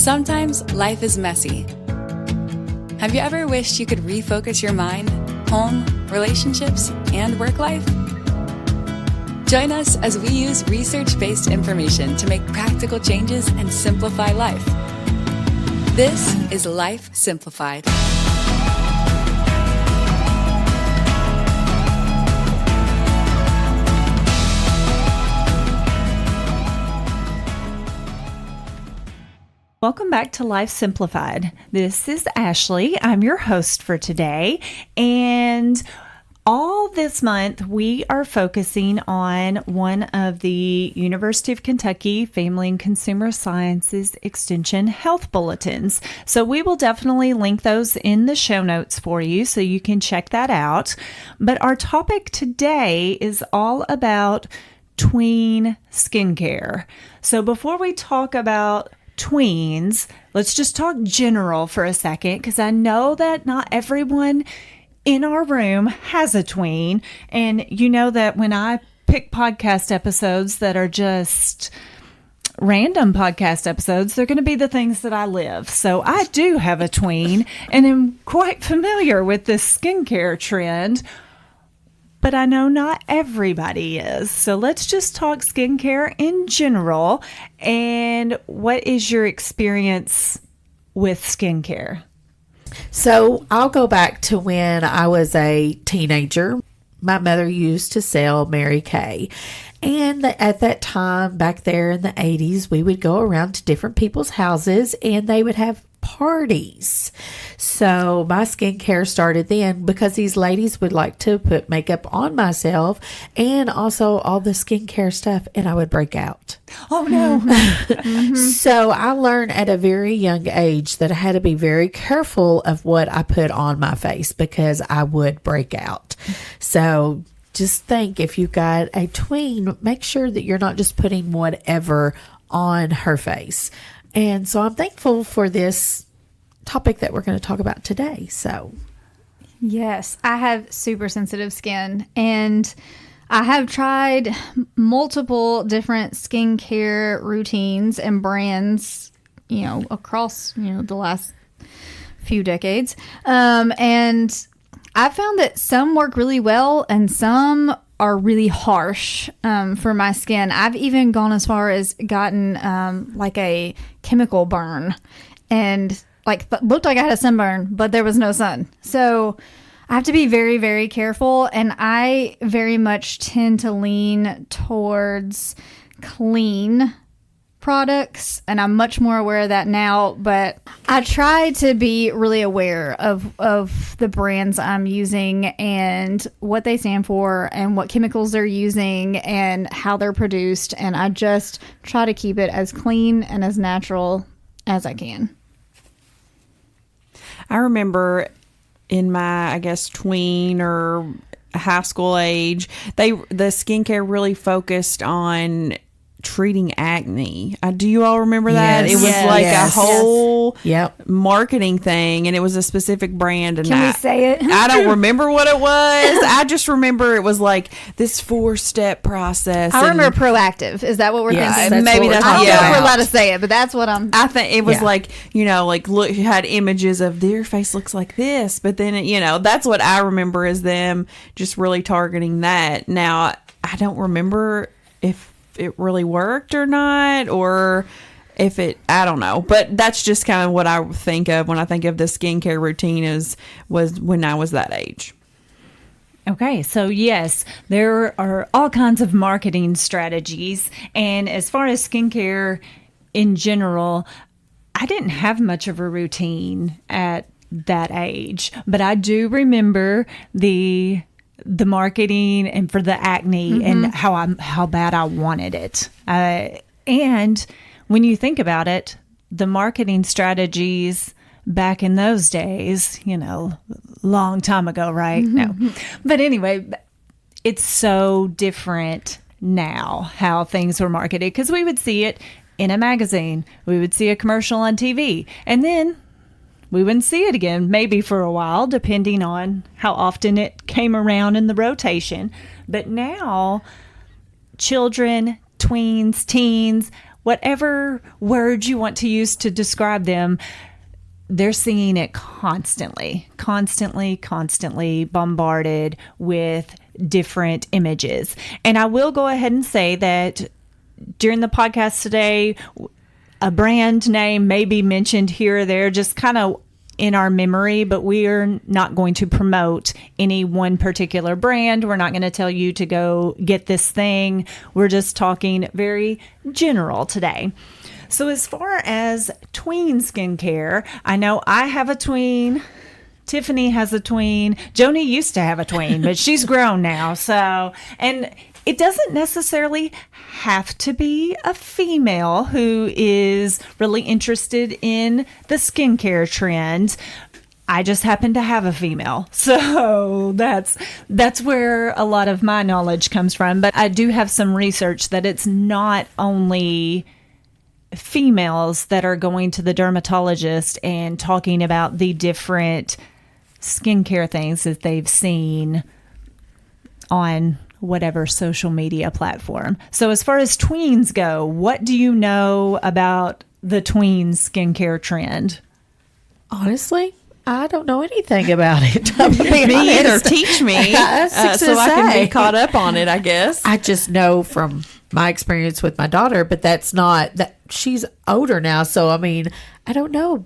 Sometimes life is messy. Have you ever wished you could refocus your mind, home, relationships, and work life? Join us as we use research-based information to make practical changes and simplify life. This is Life Simplified. Welcome back to Life Simplified. This is Ashley. I'm your host for today. And all this month, we are focusing on one of the University of Kentucky Family and Consumer Sciences Extension Health Bulletins. So we will definitely link those in the show notes for you so you can check that out. But our topic today is all about tween skincare. So before we talk about tweens, let's just talk general for a second, because I know that not everyone in our room has a tween. And you know that when I pick podcast episodes that are just random podcast episodes, they're going to be the things that I live. So I do have a tween and am quite familiar with this skincare trend, but I know not everybody is. So let's just talk skincare in general. And what is your experience with skincare? So I'll go back to when I was a teenager. My mother used to sell Mary Kay. And at that time, back there in the 80s, we would go around to different people's houses and they would have parties. So my skincare started then because these ladies would like to put makeup on myself and also all the skincare stuff, and I would break out. Oh no. So I learned at a very young age that I had to be very careful of what I put on my face because I would break out. So just think, if you've got a tween, make sure that you're not just putting whatever on her face. And so I'm thankful for this topic that we're going to talk about today. So, yes, I have super sensitive skin, and I have tried multiple different skincare routines and brands, across, the last few decades. And I found that some work really well and some are really harsh for my skin. I've even gone as far as gotten like a chemical burn and looked like I had a sunburn, but there was no sun. So I have to be very, very careful. And I very much tend to lean towards clean products, and I'm much more aware of that now, but I try to be really aware of the brands I'm using and what they stand for and what chemicals they're using and how they're produced, and I just try to keep it as clean and as natural as I can. I remember in my, tween or high school age, the skincare really focused on treating acne. Do you all remember that? Yes. It was a whole marketing thing, and it was a specific brand. And Can we say it? I don't remember what it was. I just remember it was like this 4-step process. I remember Proactive. Is that what we're thinking? Maybe that's I don't know if we're allowed to say it, but that's what I think it was look, you had images of their face looks like this, but then that's what I remember is them just really targeting that. Now I don't remember if it really worked or not, or if I don't know, but that's just kind of what I think of when I think of the skincare routine was when I was that age. Okay, so yes, there are all kinds of marketing strategies. And as far as skincare in general, I didn't have much of a routine at that age, but I do remember the marketing and for the acne and how bad I wanted it. And when you think about it, the marketing strategies back in those days, long time ago, right? No. But anyway, it's so different now how things were marketed, because we would see it in a magazine, we would see a commercial on TV, and then we wouldn't see it again, maybe for a while, depending on how often it came around in the rotation. But now, children, tweens, teens, whatever word you want to use to describe them, they're seeing it constantly bombarded with different images. And I will go ahead and say that during the podcast today, a brand name may be mentioned here or there, just kind of in our memory, but we are not going to promote any one particular brand. We're not going to tell you to go get this thing. We're just talking very general today. So as far as Tween skincare, I know I have a Tween. Tiffany has a Tween. Joni used to have a Tween, but she's grown now. So, and it doesn't necessarily have to be a female who is really interested in the skincare trend. I just happen to have a female. So that's where a lot of my knowledge comes from. But I do have some research that it's not only females that are going to the dermatologist and talking about the different skincare things that they've seen on whatever social media platform. So as far as tweens go, what do you know about the tween skincare trend? Honestly, I don't know anything about it. Me either. Teach me so I can be caught up on it, I guess. I just know from my experience with my daughter, but that's not that she's older now. So, I mean, I don't know.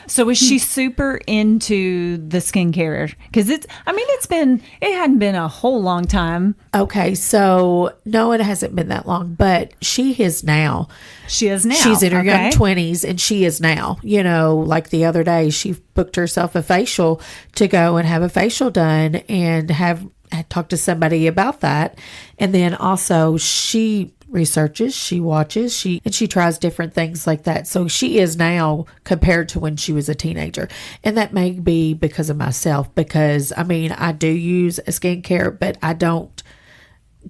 So is she super into the skincare? Because it hadn't been a whole long time. Okay, so no, it hasn't been that long, but she is now. She is now. She's in her young 20s, and she is now. You know, like the other day, she booked herself a facial to go and have a facial done and have talked to somebody about that. And then also she researches, she watches, and she tries different things like that. So she is now compared to when she was a teenager. And that may be because of myself, because I mean, I do use a skincare, but I don't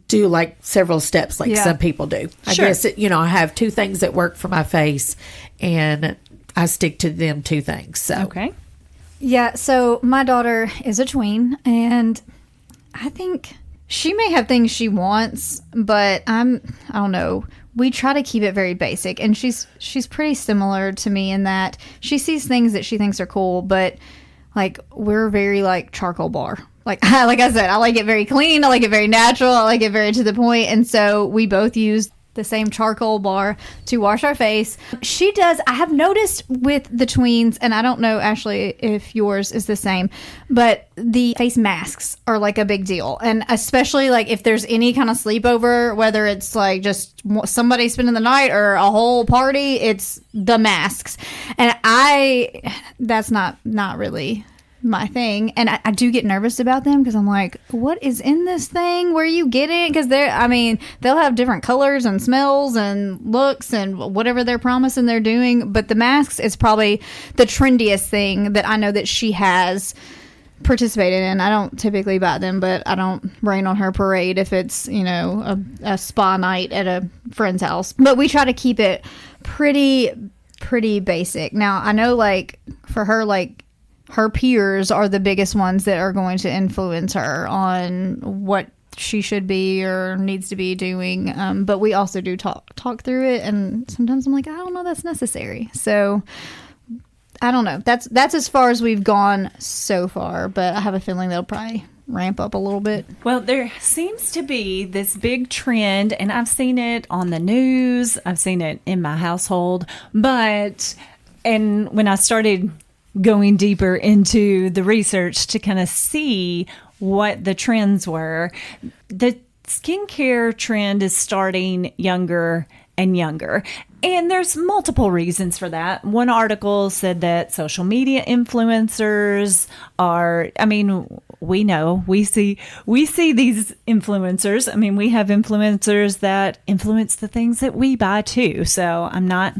do like several steps like some people do. I guess, I have two things that work for my face and I stick to them two things. So, okay. Yeah. So my daughter is a tween, and I think she may have things she wants, but I don't know. We try to keep it very basic, and she's pretty similar to me in that she sees things that she thinks are cool, but like we're very like charcoal bar. Like I said, I like it very clean. I like it very natural. I like it very to the point. And so we both use the same charcoal bar to wash our face. She does. I have noticed with the tweens, and I don't know, Ashley, if yours is the same, but the face masks are like a big deal. And especially like if there's any kind of sleepover, whether it's like just somebody spending the night or a whole party, it's the masks. And that's not really my thing, and I do get nervous about them because I'm like, what is in this thing? Where you get it? Because they'll have different colors and smells and looks and whatever they're promising they're doing, but the masks is probably the trendiest thing that I know that she has participated in. I don't typically buy them, but I don't rain on her parade if it's a spa night at a friend's house. But we try to keep it pretty basic. Now I know, like for her, like her peers are the biggest ones that are going to influence her on what she should be or needs to be doing. But we also do talk through it. And sometimes I'm like, I don't know that's necessary. So I don't know. That's as far as we've gone so far. But I have a feeling they'll probably ramp up a little bit. Well, there seems to be this big trend, and I've seen it on the news. I've seen it in my household. And when I started going deeper into the research to kind of see what the trends were, the skincare trend is starting younger and younger. And there's multiple reasons for that. One article said that social media influencers are, we see these influencers. We have influencers that influence the things that we buy too. So I'm not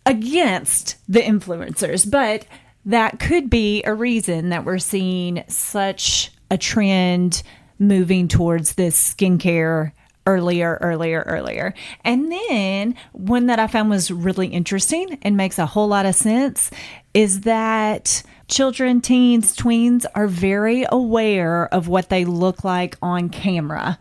against the influencers, but that could be a reason that we're seeing such a trend moving towards this skincare earlier. And then one that I found was really interesting and makes a whole lot of sense is that children, teens, tweens are very aware of what they look like on camera,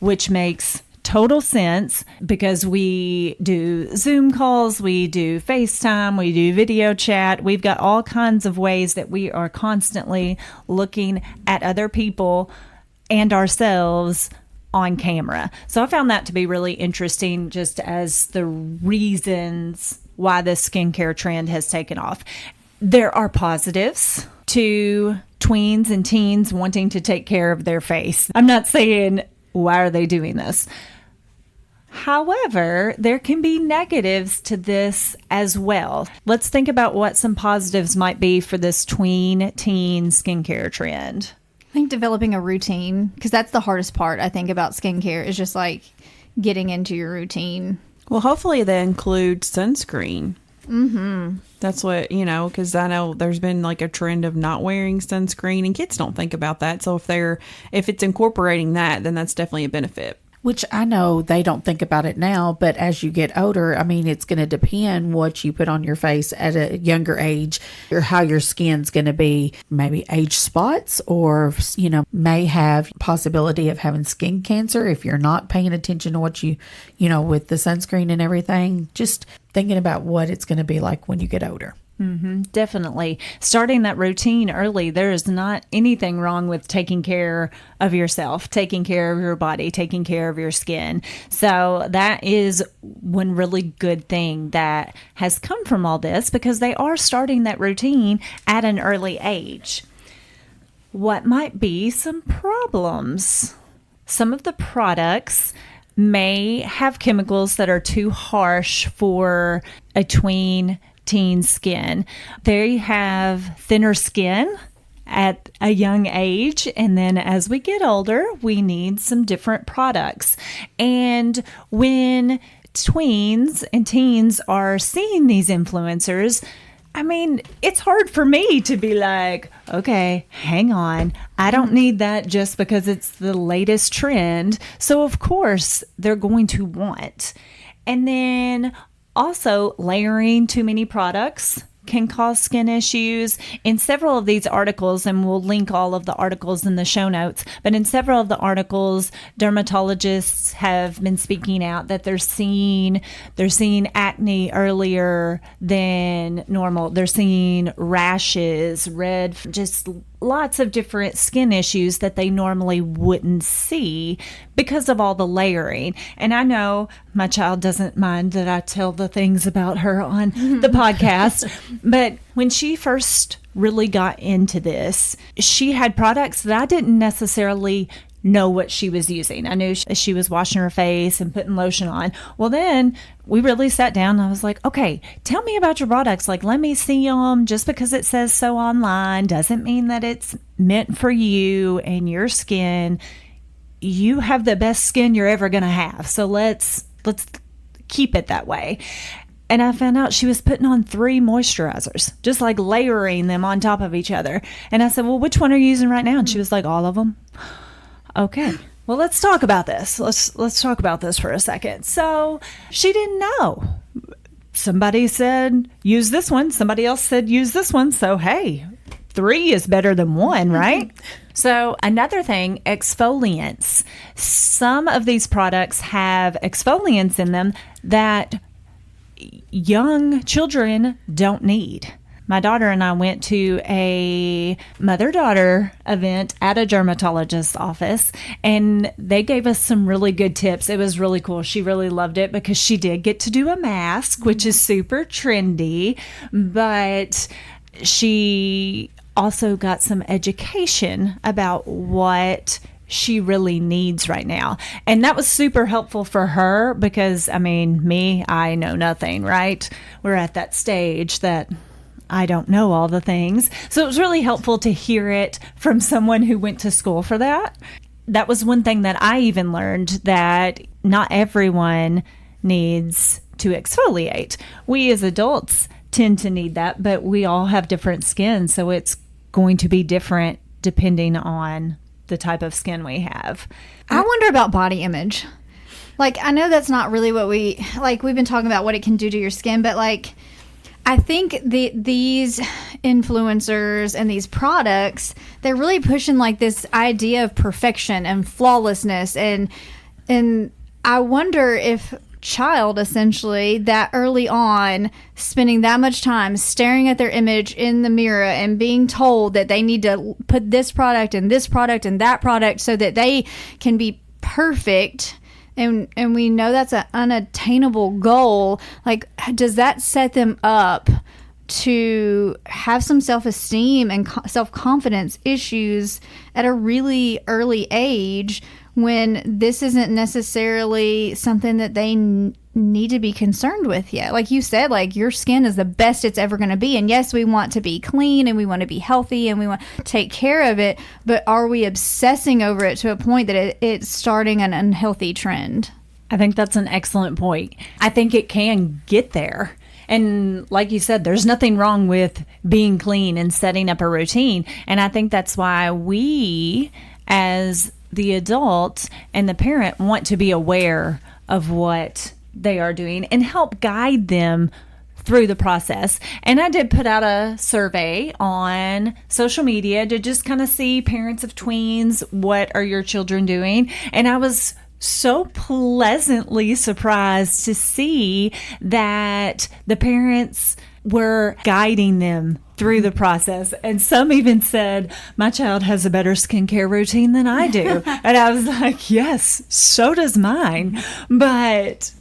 which makes total sense because we do Zoom calls, we do FaceTime, we do video chat. We've got all kinds of ways that we are constantly looking at other people and ourselves on camera. So I found that to be really interesting, just as the reasons why this skincare trend has taken off. There are positives to tweens and teens wanting to take care of their face. I'm not saying why are they doing this. However, there can be negatives to this as well. Let's think about what some positives might be for this tween teen skincare trend. I think developing a routine, because that's the hardest part, I think, about skincare, is just like getting into your routine. Well, hopefully they include sunscreen. Mm-hmm. That's what, because I know there's been like a trend of not wearing sunscreen, and kids don't think about that. So if it's incorporating that, then that's definitely a benefit. Which I know they don't think about it now, but as you get older, I mean, it's going to depend what you put on your face at a younger age, or how your skin's going to be, maybe age spots, or, may have possibility of having skin cancer if you're not paying attention to what with the sunscreen and everything. Just thinking about what it's going to be like when you get older. Mm-hmm, definitely. Starting that routine early, there is not anything wrong with taking care of yourself, taking care of your body, taking care of your skin. So that is one really good thing that has come from all this, because they are starting that routine at an early age. What might be some problems? Some of the products may have chemicals that are too harsh for a tween teen skin. They have thinner skin at a young age, and then as we get older, we need some different products. And when tweens and teens are seeing these influencers, I mean, it's hard for me to be like, okay, hang on. I don't need that just because it's the latest trend. So of course they're going to want. And then also, layering too many products can cause skin issues. In several of these articles, and we'll link all of the articles in the show notes, but in several of the articles, dermatologists have been speaking out that they're seeing acne earlier than normal. They're seeing rashes, just lots of different skin issues that they normally wouldn't see because of all the layering. And I know my child doesn't mind that I tell the things about her on the podcast, but when she first really got into this, she had products that I didn't necessarily know what she was using. I knew she was washing her face and putting lotion on. Well, then we really sat down and I was like, okay, tell me about your products. Like, let me see them. Just because it says so online doesn't mean that it's meant for you and your skin. You have the best skin you're ever going to have. So let's keep it that way. And I found out she was putting on 3 moisturizers, just like layering them on top of each other. And I said, well, which one are you using right now? And she was like, all of them. Okay, well, let's talk about this. Let's talk about this for a second. So she didn't know. Somebody said, use this one. Somebody else said, use this one. So, hey, 3 is better than 1, right? So another thing, exfoliants. Some of these products have exfoliants in them that young children don't need. My daughter and I went to a mother-daughter event at a dermatologist's office, and they gave us some really good tips. It was really cool. She really loved it because she did get to do a mask, which is super trendy, but she also got some education about what she really needs right now. And that was super helpful for her because, I know nothing, right? We're at that stage that I don't know all the things. So it was really helpful to hear it from someone who went to school for that. That was one thing that I even learned, that not everyone needs to exfoliate. We as adults tend to need that, but we all have different skin. So it's going to be different depending on the type of skin we have. I wonder about body image. Like, I know that's not really what we've been talking about what it can do to your skin, but like, I think these influencers and these products, they're really pushing like this idea of perfection and flawlessness, and I wonder if child, essentially, that early on, spending that much time staring at their image in the mirror and being told that they need to put this product and this product and that product so that they can be perfect, and we know that's an unattainable goal. Like, does that set them up to have some self-esteem and self-confidence issues at a really early age, when this isn't necessarily something that they need to be concerned with yet? Like you said, like, your skin is the best it's ever going to be. And yes, we want to be clean and we want to be healthy and we want to take care of it. But are we obsessing over it to a point that it's starting an unhealthy trend? I think that's an excellent point. I think it can get there. And like you said, there's nothing wrong with being clean and setting up a routine. And I think that's why we, as the adult and the parent, want to be aware of what they are doing and help guide them through the process. And I did put out a survey on social media to just kind of see, parents of tweens, what are your children doing? And I was so pleasantly surprised to see that the parents were guiding them through the process. And some even said, my child has a better skincare routine than I do. And I was like, yes, so does mine. But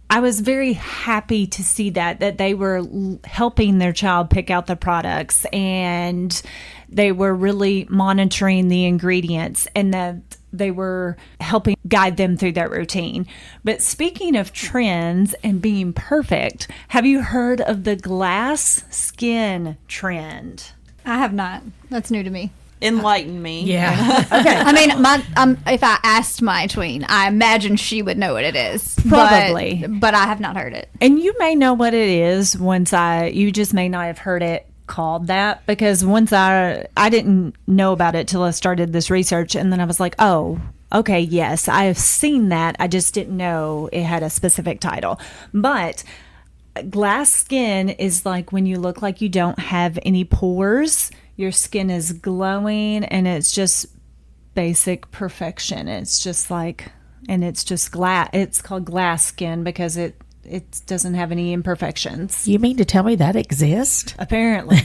I was very happy to see that they were helping their child pick out the products, and they were really monitoring the ingredients, and that they were helping guide them through that routine. But speaking of trends and being perfect, have you heard of the glass skin trend? I have not. That's new to me. Enlighten me. Yeah. Okay. I mean, if I asked my tween, I imagine she would know what it is. Probably. But I have not heard it. And you may know what it is you just may not have heard it called that, because once I didn't know about it till I started this research, and then I was like, oh, okay, yes, I have seen that. I just didn't know it had a specific title. But glass skin is like when you look like you don't have any pores. Your skin is glowing, and it's just basic perfection. It's just like, and it's just glass. It's called glass skin because it doesn't have any imperfections. You mean to tell me that exists? Apparently.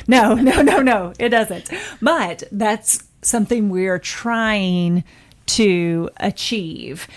No, it doesn't. But that's something we're trying to achieve.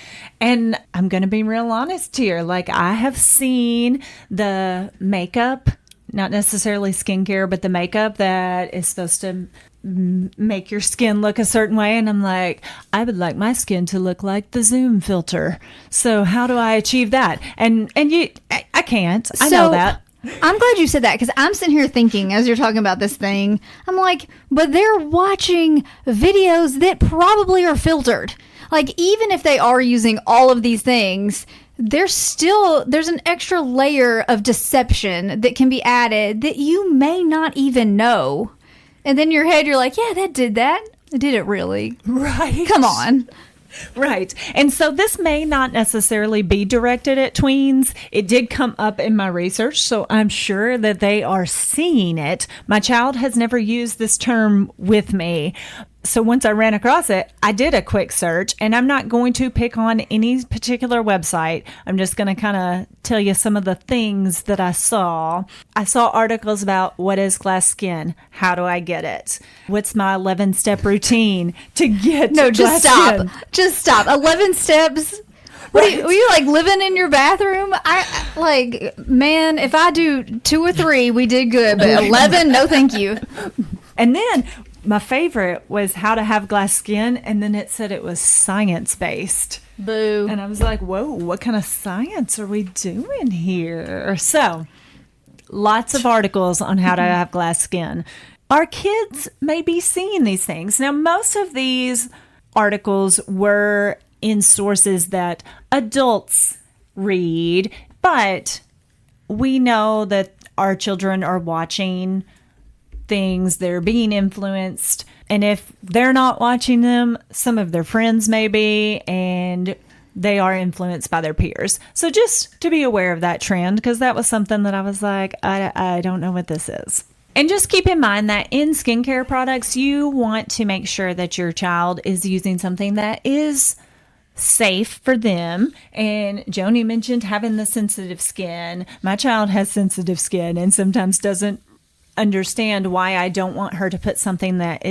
And I'm going to be real honest here. Like, I have seen the makeup, not necessarily skincare, but the makeup that is supposed to make your skin look a certain way, and I'm like, I would like my skin to look like the Zoom filter. So how do I achieve that? And I can't. I know that. I'm glad you said that, because I'm sitting here thinking, as you're talking about this thing, I'm like, but they're watching videos that probably are filtered. Like, even if they are using all of these things, there's an extra layer of deception that can be added that you may not even know. And then in your head, you're like, yeah, that did that. Did it really? Right. Come on. Right. And so this may not necessarily be directed at tweens. It did come up in my research, so I'm sure that they are seeing it. My child has never used this term with me. So once I ran across it, I did a quick search, and I'm not going to pick on any particular website. I'm just going to kind of tell you some of the things that I saw. I saw articles about what is glass skin? How do I get it? What's my 11-step routine to get glass skin? Just stop. 11 steps. What were you like living in your bathroom? Man, if I do 2 or 3, we did good, but 11, no thank you. And then my favorite was how to have glass skin, and then it said it was science-based. Boo. And I was like, whoa, what kind of science are we doing here? So, lots of articles on how to have glass skin. Our kids may be seeing these things. Now, most of these articles were in sources that adults read, but we know that our children are watching things, they're being influenced, and if they're not watching them, some of their friends may be, and they are influenced by their peers. So just to be aware of that trend, because that was something that I was like, I don't know what this is. And just keep in mind that in skincare products, you want to make sure that your child is using something that is safe for them. And Joni mentioned having the sensitive skin. My child has sensitive skin and sometimes doesn't understand why I don't want her to put something that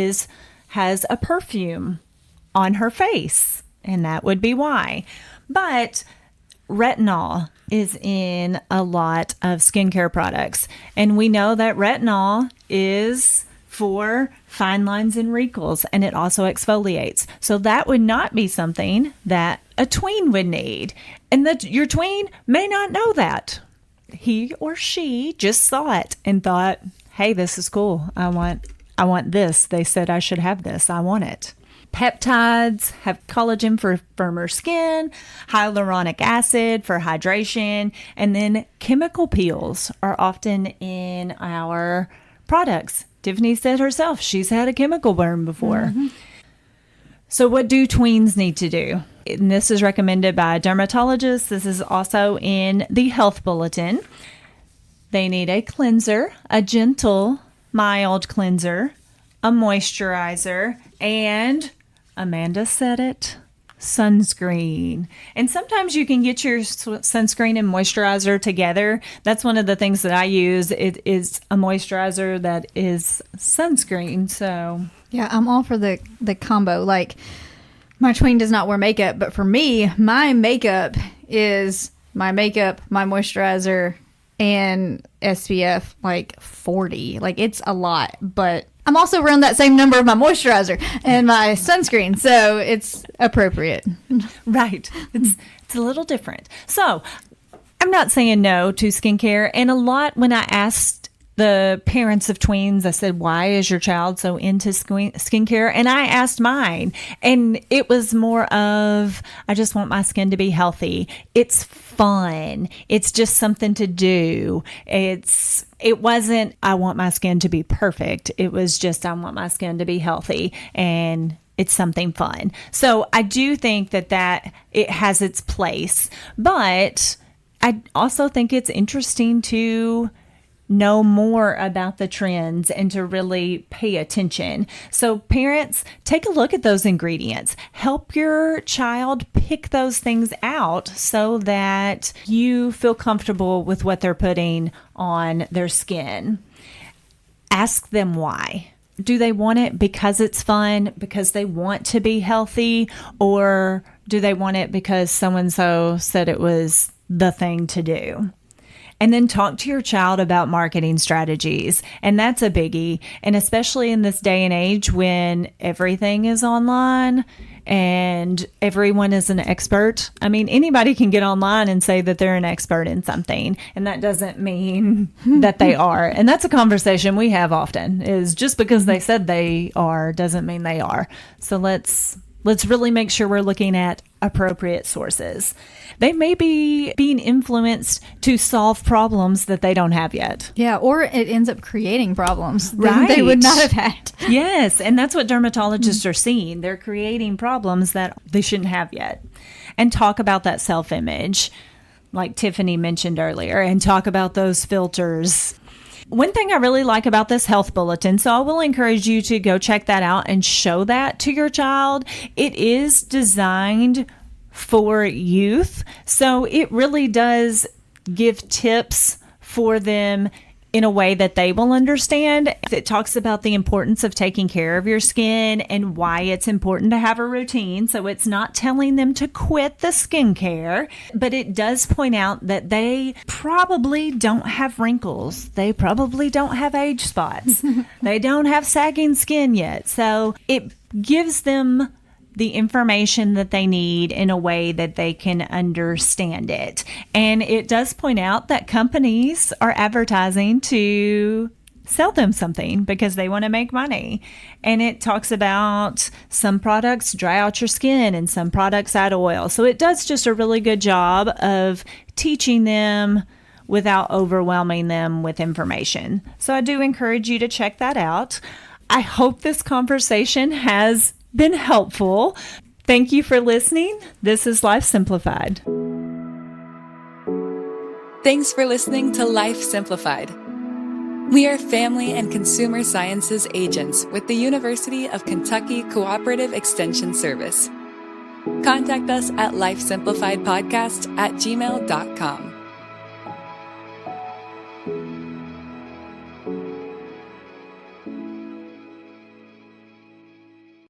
has a perfume on her face. And that would be why. But retinol is in a lot of skincare products. And we know that retinol is for fine lines and wrinkles, and it also exfoliates. So that would not be something that a tween would need. And that your tween may not know that. He or she just saw it and thought, hey, this is cool. I want this. They said I should have this. I want it. Peptides have collagen for firmer skin, hyaluronic acid for hydration, and then chemical peels are often in our products. Tiffany said herself she's had a chemical burn before. Mm-hmm. So what do tweens need to do? And this is recommended by a dermatologist. This is also in the health bulletin. They need a cleanser, a gentle, mild cleanser, a moisturizer, and Amanda said it, sunscreen. And sometimes you can get your sunscreen and moisturizer together. That's one of the things that I use. It is a moisturizer that is sunscreen. So yeah, I'm all for the combo. Like, my tween does not wear makeup, but for me, my makeup is my makeup, my moisturizer, and SPF like 40. Like, it's a lot, but I'm also around that same number of my moisturizer and my sunscreen, so it's appropriate. Right. It's a little different. So I'm not saying no to skincare. And a lot, when I asked the parents of tweens, I said, why is your child so into skincare? And I asked mine, and it was more of, I just want my skin to be healthy. It's fun. It's just something to do. It wasn't, I want my skin to be perfect. It was just, I want my skin to be healthy, and it's something fun. So I do think that it has its place, but I also think it's interesting to know more about the trends and to really pay attention. So parents, take a look at those ingredients. Help your child pick those things out so that you feel comfortable with what they're putting on their skin. Ask them why. Do they want it because it's fun, because they want to be healthy, or do they want it because so-and-so said it was the thing to do? And then talk to your child about marketing strategies. And that's a biggie. And especially in this day and age when everything is online and everyone is an expert. I mean, anybody can get online and say that they're an expert in something. And that doesn't mean that they are. And that's a conversation we have often, is just because they said they are doesn't mean they are. So let's really make sure we're looking at appropriate sources. They may be being influenced to solve problems that they don't have yet. Yeah, or it ends up creating problems right. that they would not have had. Yes, and that's what dermatologists are seeing. They're creating problems that they shouldn't have yet. And talk about that self-image, like Tiffany mentioned earlier, and talk about those filters. One thing I really like about this health bulletin, so I will encourage you to go check that out and show that to your child. It is designed for youth, so it really does give tips for them in a way that they will understand. It talks about the importance of taking care of your skin and why it's important to have a routine. So it's not telling them to quit the skincare, but it does point out that they probably don't have wrinkles. They probably don't have age spots. They don't have sagging skin yet. So it gives them the information that they need in a way that they can understand it. And it does point out that companies are advertising to sell them something because they want to make money. And it talks about some products dry out your skin and some products add oil. So it does just a really good job of teaching them without overwhelming them with information. So I do encourage you to check that out. I hope this conversation has been helpful. Thank you for listening. This is Life Simplified. Thanks for listening to Life Simplified. We are family and consumer sciences agents with the University of Kentucky Cooperative Extension Service. contact us at lifesimplifiedpodcast@gmail.com.